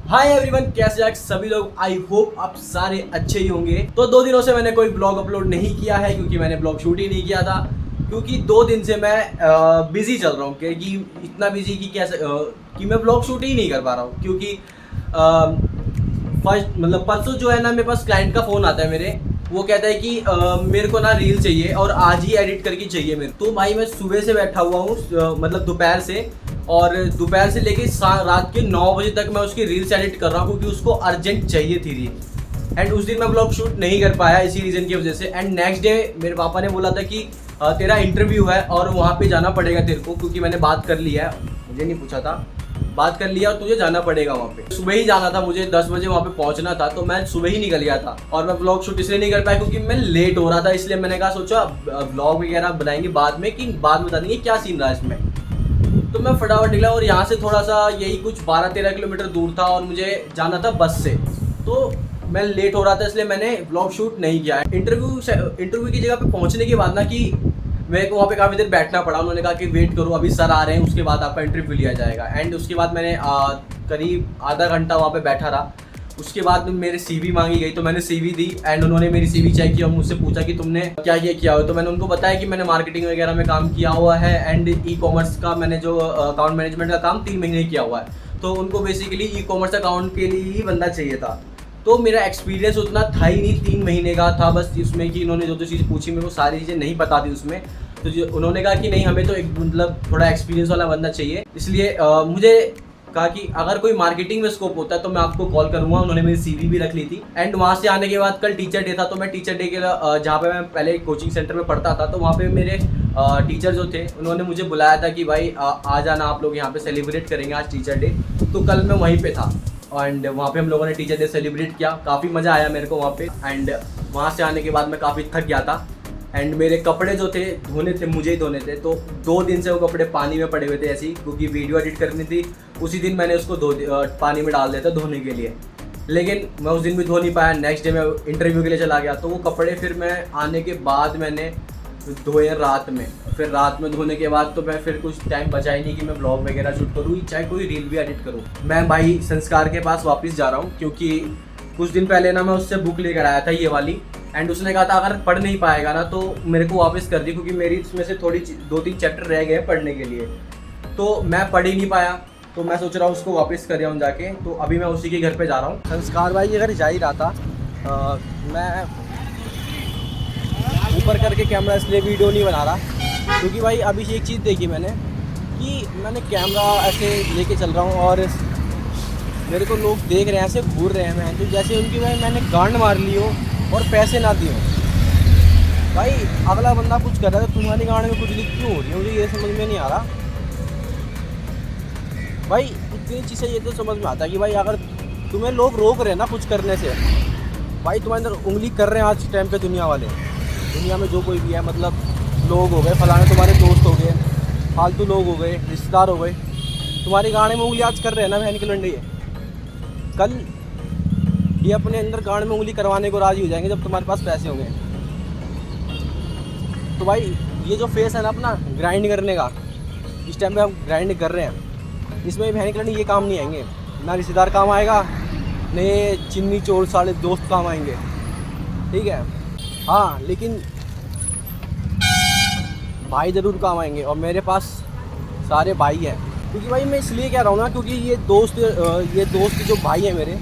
Hi everyone, कैसे हैं सभी लोग। आई होप आप सारे अच्छे ही होंगे। तो 2 दिनों से मैंने कोई ब्लॉग अपलोड नहीं किया है क्योंकि मैंने ब्लॉग शूट ही नहीं किया था। क्योंकि 2 दिन से मैं बिजी चल रहा हूँ कि इतना बिजी कि कैसे कि मैं ब्लॉग शूट ही नहीं कर पा रहा हूँ। क्योंकि फर्स्ट मतलब परसों जो है ना, मेरे पास क्लाइंट का फ़ोन आता है मेरे। वो कहता है कि मेरे को ना रील चाहिए और आज ही एडिट करके चाहिए मेरे। तो भाई मैं सुबह से बैठा हुआ हूँ, मतलब दोपहर से, और दोपहर से लेके रात के 9 बजे तक मैं उसकी रील्स एडिट कर रहा हूँ क्योंकि उसको अर्जेंट चाहिए थी रील। एंड उस दिन मैं ब्लॉग शूट नहीं कर पाया इसी रीज़न की वजह से। एंड नेक्स्ट डे मेरे पापा ने बोला था कि तेरा इंटरव्यू है और वहाँ पे जाना पड़ेगा तेरे को, क्योंकि मैंने बात कर लिया है, मुझे नहीं पूछा था, बात कर लिया और तुझे जाना पड़ेगा वहाँ पे। सुबह ही जाना था मुझे, 10 बजे वहाँ पे पहुँचना था। तो मैं सुबह ही निकल गया था और मैं ब्लॉग शूट इसलिए नहीं कर पाया क्योंकि मैं लेट हो रहा था। इसलिए मैंने कहा सोचा ब्लॉग वगैरह बनाएंगे बाद में, कि बाद में बता देंगे क्या सीन रहा है इसमें। तो मैं फटाफट निकला और यहाँ से थोड़ा सा यही कुछ 12-13 किलोमीटर दूर था और मुझे जाना था बस से। तो मैं लेट हो रहा था इसलिए मैंने ब्लॉग शूट नहीं किया। इंटरव्यू की जगह पे पहुँचने के बाद ना, कि मेरे को वहाँ पे काफ़ी देर बैठना पड़ा। उन्होंने कहा कि वेट करो, अभी सर आ रहे हैं, उसके बाद आपका इंटरव्यू लिया जाएगा। एंड उसके बाद मैंने करीब आधा घंटा वहाँ पे बैठा रहा। उसके बाद मेरे सीवी मांगी गई तो मैंने सीवी दी। एंड उन्होंने मेरी सीवी चेक किया और मुझसे पूछा कि तुमने क्या ये किया हो। तो मैंने उनको बताया कि मैंने मार्केटिंग वगैरह में काम किया हुआ है एंड ई कॉमर्स का मैंने जो अकाउंट मैनेजमेंट का काम 3 महीने किया हुआ है। तो उनको बेसिकली ई कॉमर्स अकाउंट के लिए ही बंदा चाहिए था। तो मेरा एक्सपीरियंस उतना था ही नहीं, 3 महीने का था बस। इसमें कि इन्होंने जो चीज़ पूछी मेरे को सारी चीज़ें नहीं पता थी उसमें। तो जो उन्होंने कहा कि नहीं, हमें तो एक मतलब थोड़ा एक्सपीरियंस वाला बंदा चाहिए। इसलिए मुझे कहा कि अगर कोई मार्केटिंग में स्कोप होता है तो मैं आपको कॉल करूंगा। उन्होंने मेरी सीवी भी रख ली थी। एंड वहाँ से आने के बाद कल टीचर डे था, तो मैं टीचर डे के जहाँ पे मैं पहले कोचिंग सेंटर में पढ़ता था, तो वहाँ पे मेरे टीचर जो थे उन्होंने मुझे बुलाया था कि भाई आ जाना, आप लोग यहाँ पे सेलिब्रेट करेंगे आज टीचर डे। तो कल मैं वहीं पे था एंड वहाँ पे हम लोगों ने टीचर डे सेलिब्रेट किया। काफ़ी मज़ा आया मेरे को वहाँ पे। एंड वहाँ से आने के बाद मैं काफ़ी थक गया था। एंड मेरे कपड़े जो थे धोने थे, मुझे ही धोने थे। तो 2 दिन से वो कपड़े पानी में पड़े हुए थे ऐसे ही, क्योंकि वीडियो एडिट करनी थी। उसी दिन मैंने उसको पानी में डाल दिया था धोने के लिए। लेकिन मैं उस दिन भी धो नहीं पाया। नेक्स्ट डे मैं इंटरव्यू के लिए चला गया, तो वो कपड़े फिर मैं आने के बाद मैंने धोए रात में। फिर रात में धोने के बाद तो मैं फिर कुछ टाइम बचा ही नहीं कि मैं ब्लॉग वगैरह शूट करूँ, चाहे कोई रील भी एडिट करूँ। मैं भाई संस्कार के पास वापस जा रहा हूँ क्योंकि कुछ दिन पहले ना मैं उससे बुक लेकर आया था, ये वाली। एंड उसने कहा था अगर पढ़ नहीं पाएगा ना तो मेरे को वापस कर दी, क्योंकि मेरी इसमें से थोड़ी 2-3 चैप्टर रह गए पढ़ने के लिए। तो मैं पढ़ ही नहीं पाया, तो मैं सोच रहा हूँ उसको वापस कर आऊँ जाके। तो अभी मैं उसी के घर पे जा रहा हूँ। संस्कार भाई के घर जा ही रहा था। मैं ऊपर करके कैमरा इसलिए वीडियो नहीं बना रहा क्योंकि भाई अभी से एक चीज़ देखी मैंने, कि मैंने कैमरा ऐसे लेके चल रहा हूँ और मेरे को लोग देख रहे हैं, ऐसे घूर रहे हैं। मैं तो जैसे उनकी भाई मैंने गांड मार ली हो और पैसे ना दिए हो। भाई अगला बंदा कुछ कर रहा है तो तुम्हारी गांड में कुछ लिख क्यों हो रही है, मुझे ये समझ में नहीं आ रहा। भाई इतनी चीज़ें ये तो समझ में आता है कि भाई अगर तुम्हें लोग रोक रहे हैं ना कुछ करने से, भाई तुम्हारे अंदर उंगली कर रहे हैं आज टाइम पे दुनिया वाले, दुनिया में जो कोई भी है, मतलब लोग हो गए, फलाने तुम्हारे दोस्त हो गए, फालतू लोग हो गए, रिश्तेदार हो गए, तुम्हारी गाड़ी में उंगली आज कर रहे हैं ना बहन की लंडी है। कल ये अपने अंदर गाड़ में उंगली करवाने को राजी हो जाएंगे जब तुम्हारे पास पैसे होंगे। तो भाई ये जो फेस है ना अपना ग्राइंड करने का, इस टाइम पे हम ग्राइंड कर रहे हैं, इसमें बहन की लंडी ये काम नहीं आएंगे, ना रिश्तेदार काम आएगा, न चिन्नी चोर साले दोस्त काम आएंगे, ठीक है। हाँ लेकिन भाई ज़रूर काम आएंगे और मेरे पास सारे भाई हैं। क्योंकि भाई मैं इसलिए कह रहा हूँ ना, क्योंकि ये दोस्त जो भाई हैं मेरे,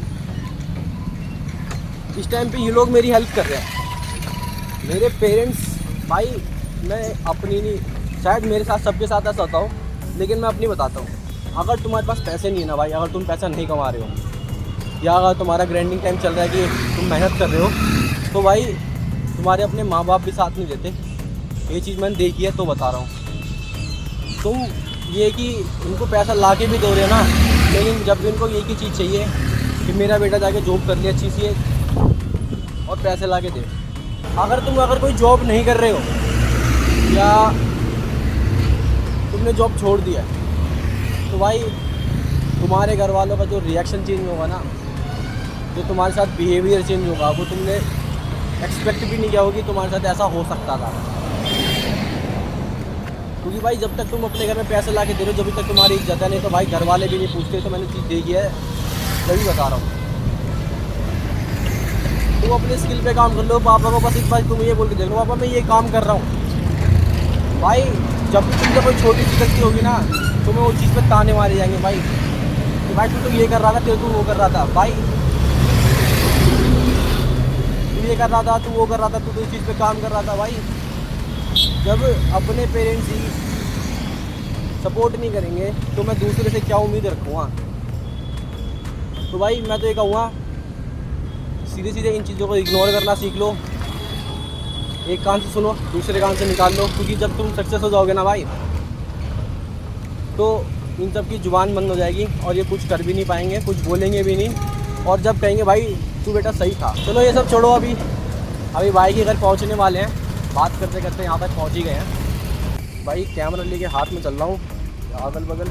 इस टाइम पे ये लोग मेरी हेल्प कर रहे हैं। मेरे पेरेंट्स भाई, मैं अपनी नहीं, शायद मेरे साथ सबके साथ ऐसा होता हो, लेकिन मैं अपनी बताता हूँ। अगर तुम्हारे पास पैसे नहीं है ना भाई, अगर तुम पैसा नहीं कमा रहे हो या अगर तुम्हारा ग्राइंडिंग टाइम चल रहा है कि तुम मेहनत कर रहे हो, तो भाई तुम्हारे अपने माँ बाप भी साथ नहीं देते। ये चीज़ मैंने देखी है तो बता रहा हूँ। तुम ये कि उनको पैसा ला के भी दो रहे हो ना, लेकिन जब भी उनको एक ही चीज़ चाहिए कि मेरा बेटा जाके जॉब कर ले अच्छी सी और पैसे ला के दे। अगर कोई जॉब नहीं कर रहे हो या तुमने जॉब छोड़ दिया तो भाई तुम्हारे घर वालों का जो रिएक्शन चेंज होगा ना, जो तुम्हारे साथ बिहेवियर चेंज होगा, वो तुमने एक्सपेक्ट भी नहीं किया होगा कि तुम्हारे साथ ऐसा हो सकता था। क्योंकि भाई जब तक तुम अपने घर में पैसे ला के दे रहे हो, जब तक तुम्हारी इज्जत है, नहीं तो भाई घर वाले भी नहीं पूछते। तो मैंने चीज़ देखी है यही बता रहा हूँ। तुम अपने स्किल पे काम कर लो, पापा को बस एक बार तुम ये बोल के देख लो, पापा मैं ये काम कर रहा हूँ। भाई जब भी तुमसे कोई छोटी सी गलती होगी ना, तुम्हें वो चीज़ पे ताने मारे जाएंगे भाई कि भाई तू तो ये कर रहा था, तू वो कर रहा था, भाई तू ये कर रहा था, तू वो कर रहा था, तू तो इस चीज़ पे काम कर रहा था। भाई जब अपने पेरेंट्स ही सपोर्ट नहीं करेंगे तो मैं दूसरे से क्या उम्मीद रखूँगा। तो भाई मैं तो ये कहूँगा सीधे सीधे इन चीज़ों को इग्नोर करना सीख लो। एक कान से सुनो, दूसरे कान से निकाल लो, क्योंकि जब तुम सक्सेस हो जाओगे ना भाई, तो इन सब की जुबान बंद हो जाएगी और ये कुछ कर भी नहीं पाएंगे, कुछ बोलेंगे भी नहीं। और जब कहेंगे भाई तू बेटा सही था। चलो ये सब छोड़ो, अभी भाई के घर पहुंचने वाले हैं। बात करते करते यहाँ तक पहुँच ही गए हैं। भाई कैमरा लेके हाथ में चल रहा हूँ। अगल बगल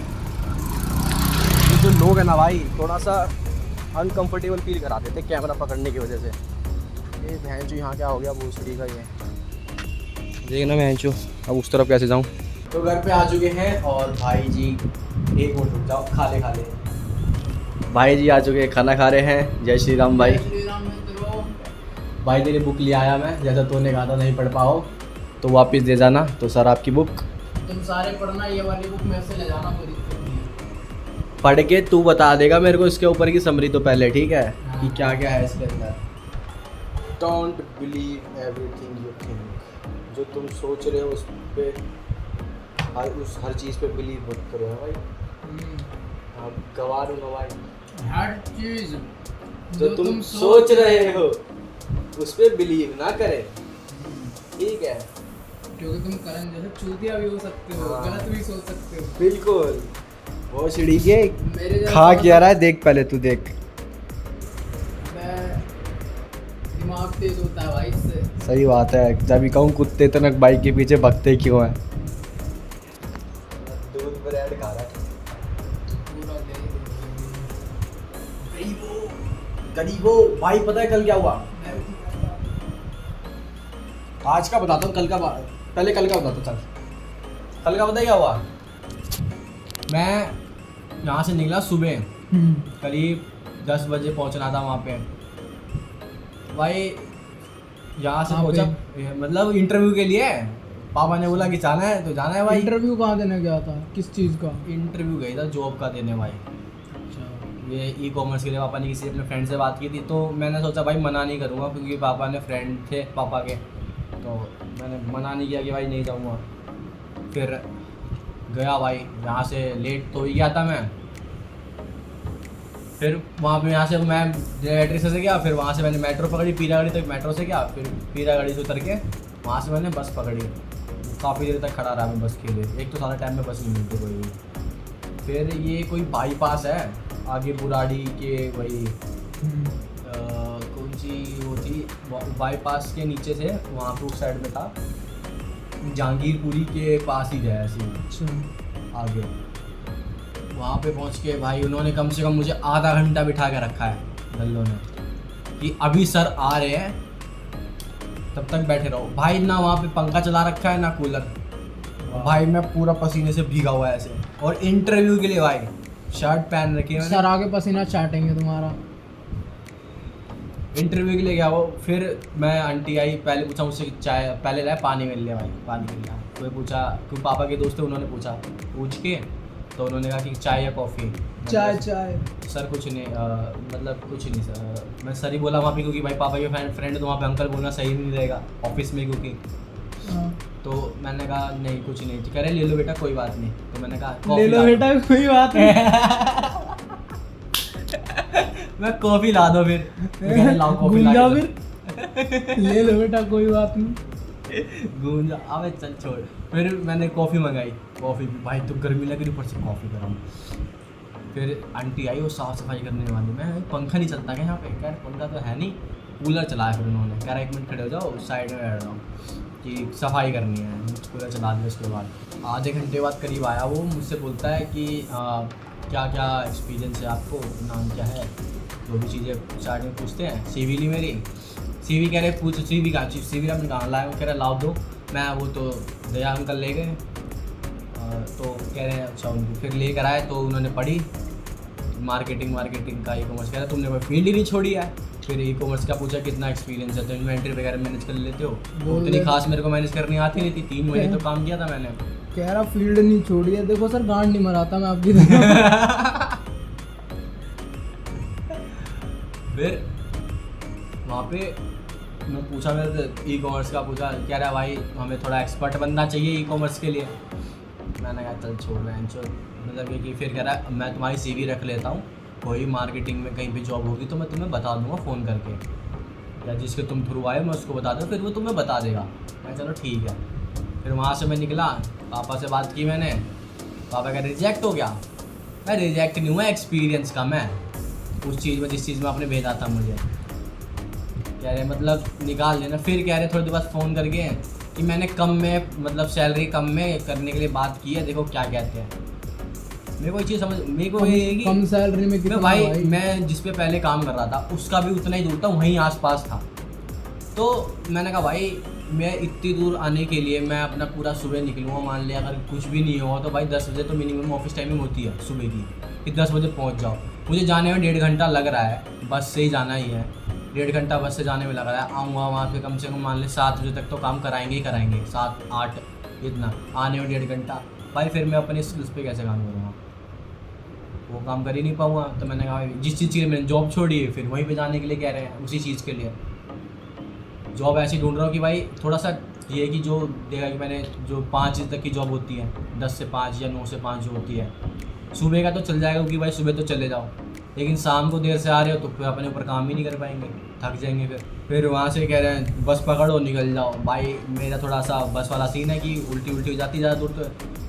ये जो लोग हैं ना भाई, थोड़ा सा अनकंफर्टेबल फील कराते थे कैमरा पकड़ने की वजह से। ये भैंचो यहाँ क्या हो गया भूसड़ी का, ये देखना भैंचो। अब उस तरफ कैसे जाऊँ। तो घर पे आ चुके हैं और भाई जी, एक मिनट रुक जाओ, खा ले भाई जी आ चुके हैं, खाना खा रहे हैं। जय श्री राम भाई। भाई तेरी बुक ले आया मैं, जैसा तूने कहा था नहीं पढ़ पाओ तो वापस दे जाना। तो सर आपकी बुक तुम सारे पढ़ना, ये वाली बुक मेरे से ले जाना, कोई दिक्कत नहीं है। पढ़ के तू बता देगा मेरे को इसके ऊपर की समरी तो पहले, ठीक है कि क्या क्या है इसके अंदर। Don't believe everything you think. जो तुम सोच रहे हो उस पे, हर चीज़ पे बिलीव मत करो भाई। आप गवा दूंगा भाई। हर चीज जो तुम सोच रहे हो उस पे बिलीव ना करें, ठीक है? क्योंकि तुम करण जैसे चूतिया भी हो सकते हो, गलत भी सोच सकते हो। बिल्कुल। वो सीढ़ी के मेरे खा क्या रहा है, देख पहले तू देख। दिमाग तेज होता है भाई इससे। सही बात है। तभी कहूँ कुत्ते तनक बाइक के पीछे भगते क्यों हैं। दूध ब्रेड खा रहा है पूरा गरीबो। भाई पता है कल क्या हुआ? आज का बताता हूँ, कल का पहले कल का बताता हूँ। चल कल का पता है क्या हुआ? मैं यहाँ से निकला सुबह, करीब 10 बजे पहुँचना था वहाँ पे। भाई यहाँ से पहुँचा, मतलब इंटरव्यू के लिए। पापा ने बोला कि जाना है तो जाना है भाई। इंटरव्यू कहाँ देने गया था, किस चीज़ का? इंटरव्यू गई था जॉब का देने भाई। अच्छा। ये ई-कॉमर्स के लिए पापा ने किसी अपने फ्रेंड से बात की थी, तो मैंने सोचा भाई मना नहीं करूँगा, क्योंकि पापा ने फ्रेंड थे पापा के, तो मैंने मना नहीं किया कि भाई नहीं जाऊँगा। फिर गया भाई, यहाँ से लेट तो ही गया था मैं। फिर वहाँ पे यहाँ से मैं डायरेक्टरी से गया, फिर वहाँ से मैंने मेट्रो पकड़ी, पीरागढ़ी तक मेट्रो से गया, फिर पीरागढ़ी से उतर के वहाँ से मैंने बस पकड़ी। काफ़ी देर तक खड़ा रहा मैं बस के लिए, एक तो सारा टाइम में बस नहीं मिलती कोई भी। फिर ये कोई बाईपास है आगे बुराड़ी के, वही कौन सी वो थी, बाईपास के नीचे से वहाँ पे उस साइड में था, जहांगीरपुरी के पास ही गया ऐसे। अच्छा। आगे वहाँ पे पहुँच के भाई उन्होंने कम से कम मुझे आधा घंटा बिठा के रखा है दल्लों ने, कि अभी सर आ रहे हैं तब तक बैठे रहो। भाई ना वहाँ पे पंखा चला रखा है ना कूलर। भाई मैं पूरा पसीने से भीगा हुआ है ऐसे। और इंटरव्यू के लिए भाई शर्ट पहन रखी है, सर आगे पसीना चाटेंगे तुम्हारा। इंटरव्यू के लिए गया वो। फिर मैं आंटी आई, पहले पूछा मुझसे चाय, पहले लाया पानी मिल लिया भाई, पानी मिल लिया। कोई पूछा, क्योंकि पापा के दोस्त थे, उन्होंने पूछा, पूछ के तो उन्होंने कहा कि चाय या कॉफ़ी। चाय सर कुछ नहीं, मतलब कुछ नहीं सर। मैं सर ही बोला वहाँ पे, क्योंकि भाई पापा के फ्रेंड तो वहाँ पे अंकल बोलना सही नहीं रहेगा ऑफिस में, क्योंकि तो मैंने कहा नहीं कुछ नहीं। कह रहे ले लो बेटा कोई बात नहीं। तो मैंने कहा ले लो बेटा कोई बात नहीं। मैं कॉफ़ी ला दो फिर। लाओ कॉफ़ी ला दो फिर। ले लो बेटा कोई बात नहीं। गूंजा अबे चल छोड़। फिर मैंने कॉफ़ी मंगाई, कॉफ़ी भी भाई तो गर्मी लग रही, ऊपर से कॉफ़ी गरम। फिर आंटी आई, वो साफ़ सफाई करने वाली। मैं पंखा नहीं चलता क्या यहाँ पे? कह रहे पंखा तो है नहीं, कूलर चलाया। फिर उन्होंने कह रहा 1 मिनट खड़े हो जाओ, साइड में बैठ जाओ कि सफाई करनी है। कूलर चला दिया। उसके बाद आधे घंटे बाद करीब आया वो, मुझसे बोलता है कि क्या क्या एक्सपीरियंस है आपको, नाम क्या है, जो भी चीज़ें स्टार्टिंग पूछते हैं। सीवी ली मेरी, सीवी कह रहे पूछ, सीवी कहाँ, सीवी आपने कहाँ लाया? कह रहा लाओ दो। मैं वो तो दया अंकल ले गए, तो कह रहे हैं अच्छा उनको। फिर लेकर आए तो उन्होंने पढ़ी, मार्केटिंग का ई कॉमर्स, कह रहा तुमने कोई फील्ड ही नहीं छोड़ी है। फिर ई कॉमर्स का पूछा कितना एक्सपीरियंस है, तो इन्वेंटरी वगैरह मैनेज कर लेते हो? तो इतनी खास मेरे को मैनेज करनी आती नहीं थी, 3 महीने तो काम किया था मैंने। कह रहा फील्ड नहीं छोड़ी है। देखो सर गांड नहीं मराता मैं आपकी तरह। फिर वहाँ पे मैं पूछा, मेरे ई कॉमर्स का पूछा, कह रहा भाई हमें थोड़ा एक्सपर्ट बनना चाहिए ई कॉमर्स के लिए। मैंने कहा चल छोड़ रहे हैं, मतलब कि फिर कह रहा है मैं तुम्हारी CV रख लेता हूँ, कोई मार्केटिंग में कहीं भी जॉब होगी तो मैं तुम्हें बता दूंगा फ़ोन करके, या जिसके तुम थ्रू आए मैं उसको बता दूँ, फिर वो तुम्हें बता देगा। मैं चलो ठीक है। फिर वहाँ से मैं निकला, पापा से बात की मैंने, पापा का रिजेक्ट हो गया। मैं रिजेक्ट नहीं हुआ, एक्सपीरियंस कम है उस चीज़ में जिस चीज़ में आपने भेजा था मुझे। कह रहे मतलब निकाल लेना। फिर कह रहे थोड़ी देर बाद फ़ोन करके कि मैंने कम में, मतलब सैलरी कम में करने के लिए बात की है, देखो क्या कहते हैं। मेरे को ये चीज़ समझ, मेरे को ये है कि कम सैलरी में कितना भाई मैं जिस पे पहले काम कर रहा था उसका भी उतना ही दूर था, वहीं आसपास था। तो मैंने कहा भाई मैं इतनी दूर आने के लिए मैं अपना पूरा सुबह निकलूँगा, मान लिया अगर कुछ भी नहीं हुआ तो भाई 10 बजे तो मिनिमम ऑफिस टाइमिंग होती है सुबह की, कि 10 बजे पहुँच जाओ। मुझे जाने में 1.5 घंटा लग रहा है, बस से ही जाना ही है, 1.5 घंटा बस से जाने में लग रहा है। आऊँगा वहाँ पे कम से कम मान ले 7 बजे तक तो काम कराएंगे ही कराएंगे, 7-8 इतना, आने में 1.5 घंटा। भाई फिर मैं अपने स्किल्स पे कैसे काम करूँगा, वो काम कर ही नहीं पाऊँगा। तो मैंने कहा जिस चीज़ के लिए मैंने जॉब छोड़ी है फिर वहीं पे जाने के लिए कह रहे हैं, उसी चीज़ के लिए जॉब ऐसी ढूंढ रहा हूँ कि भाई थोड़ा सा ये है कि जो देखा कि मैंने जो 5 बजे तक की जॉब होती है, 10 से 5 या 9 से 5 जो होती है, सुबह का तो चल जाएगा क्योंकि भाई सुबह तो चले जाओ, लेकिन शाम को देर से आ रहे हो तो फिर अपने ऊपर काम ही नहीं कर पाएंगे, थक जाएंगे। फिर वहाँ से कह रहे हैं बस पकड़ो निकल जाओ। भाई मेरा थोड़ा सा बस वाला सीन है कि उल्टी हो जाती ज़्यादा दूर,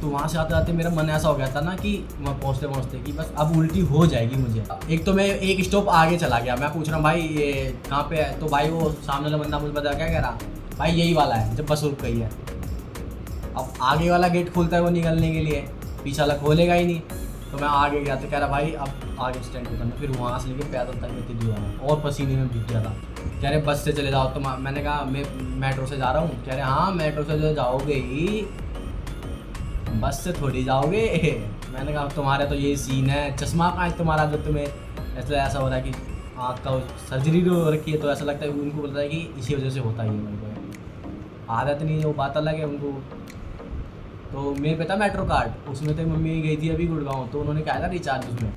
तो वहाँ से आते आते मेरा मन ऐसा हो गया था ना कि वहाँ पहुँचते कि बस अब उल्टी हो जाएगी मुझे। एक तो मैं एक स्टॉप आगे चला गया, मैं पूछ रहा हूँ भाई ये कहाँ पे है, तो भाई वो सामने वाला बंदा मुझे बता क्या कह रहा, भाई यही वाला है जब बस रुक गई है। अब आगे वाला गेट खोलता है वो निकलने के लिए, पीछे वाला खोलेगा ही नहीं। तो मैं आगे गया तो कह रहा भाई अब आगे स्टैंड उतरना। फिर वहाँ से लेके पैदल तक मैं इतनी दूर आया और पसीने में भीग गया था। कह रहे बस से चले जाओ, तो मैंने कहा मैं मेट्रो से जा रहा हूँ। कह रहे हाँ मेट्रो से जो जाओगे ही, बस से थोड़ी जाओगे। मैंने कहा तुम्हारा तो यही सीन है, चश्मा कहाँ है तुम्हारा जो तुम्हें ऐसा हो रहा है कि आँख का सर्जरी हो रखी है, तो ऐसा लगता है उनको बोलता है कि इसी वजह से होता ही है। मेरे को आदत नहीं है, वो बात अलग है उनको। तो मेरे पे था मेट्रो कार्ड, उसमें तो मम्मी गई थी अभी गुड़गांव, तो उन्होंने कहा था रिचार्ज उसमें।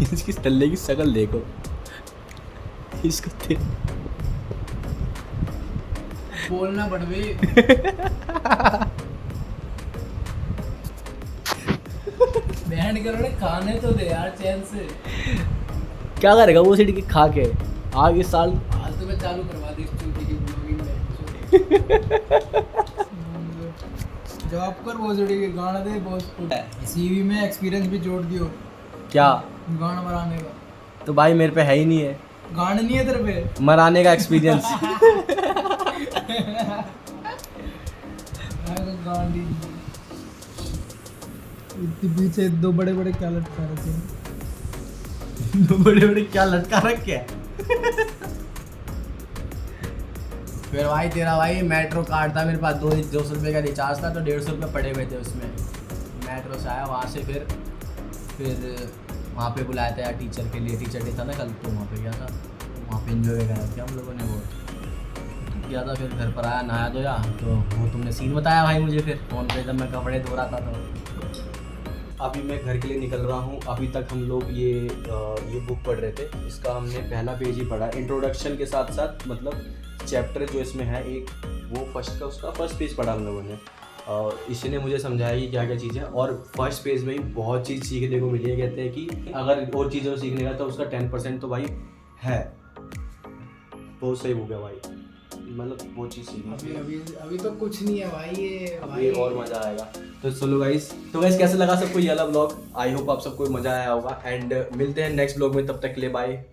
इसकी तल्ले की शक्ल देखो, इसको बोलना पड़ गई। बैंड करो, खाने तो दे यार चैन से। क्या करेगा वो सीट की खा के आगे साल तो मैं चालू करवा दी चूती की ब्लॉगिंग में। जॉब कर वो जोड़ी के गाना दे बॉस को, CV में एक्सपीरियंस भी जोड़ दियो। क्या गाना मराने का? तो भाई मेरे पे है ही नहीं है गाना, नहीं है तेरे पे मराने का एक्सपीरियंस। इतने पीछे 2 बड़े बड़े क्या लटका रखे हैं? 2 बड़े बड़े क्या लटका रखे हैं? फिर भाई तेरा भाई मेट्रो कार्ड था मेरे पास, 200 रुपये का रिचार्ज था, तो 150 रुपये पड़े हुए थे उसमें। मेट्रो से आया, वहाँ से फिर वहाँ पे बुलाया था यार टीचर के लिए, टीचर डे था ना कल, तो वहाँ पे गया था, वहाँ पे एंजॉय वगैरह किया हम लोगों ने। वो किया था, फिर घर पर आया नहाया धोया, तो वो तुमने सीन बताया भाई मुझे फिर फ़ोन पे जब मैं कपड़े धो रहा था। तो अभी मैं घर के लिए निकल रहा हूँ। अभी तक हम लोग ये बुक पढ़ रहे थे, इसका हमने पहला पेज ही पढ़ा, इंट्रोडक्शन के साथ साथ मतलब चैप्टर जो इसमें है एक, वो फर्स्ट पेज पढ़ा हम लोगों ने। इसी ने मुझे समझाया कि क्या क्या चीज़ें, और फर्स्ट पेज में ही बहुत चीज़ सीखने को मिली है। कहते हैं कि अगर और चीज़ों को सीखने का तो उसका 10% तो भाई है। बहुत सही हो गया भाई, मतलब वो चीज़ सीखनी। अभी तो कुछ नहीं है भाई, ये अभी और मज़ा आएगा। तो चलो गाइस, कैसे लगा सबको ये वाला ब्लॉग? आई होप आप सबको मज़ा आया होगा, एंड मिलते हैं नेक्स्ट ब्लॉग में, तब तक के लिए बाय।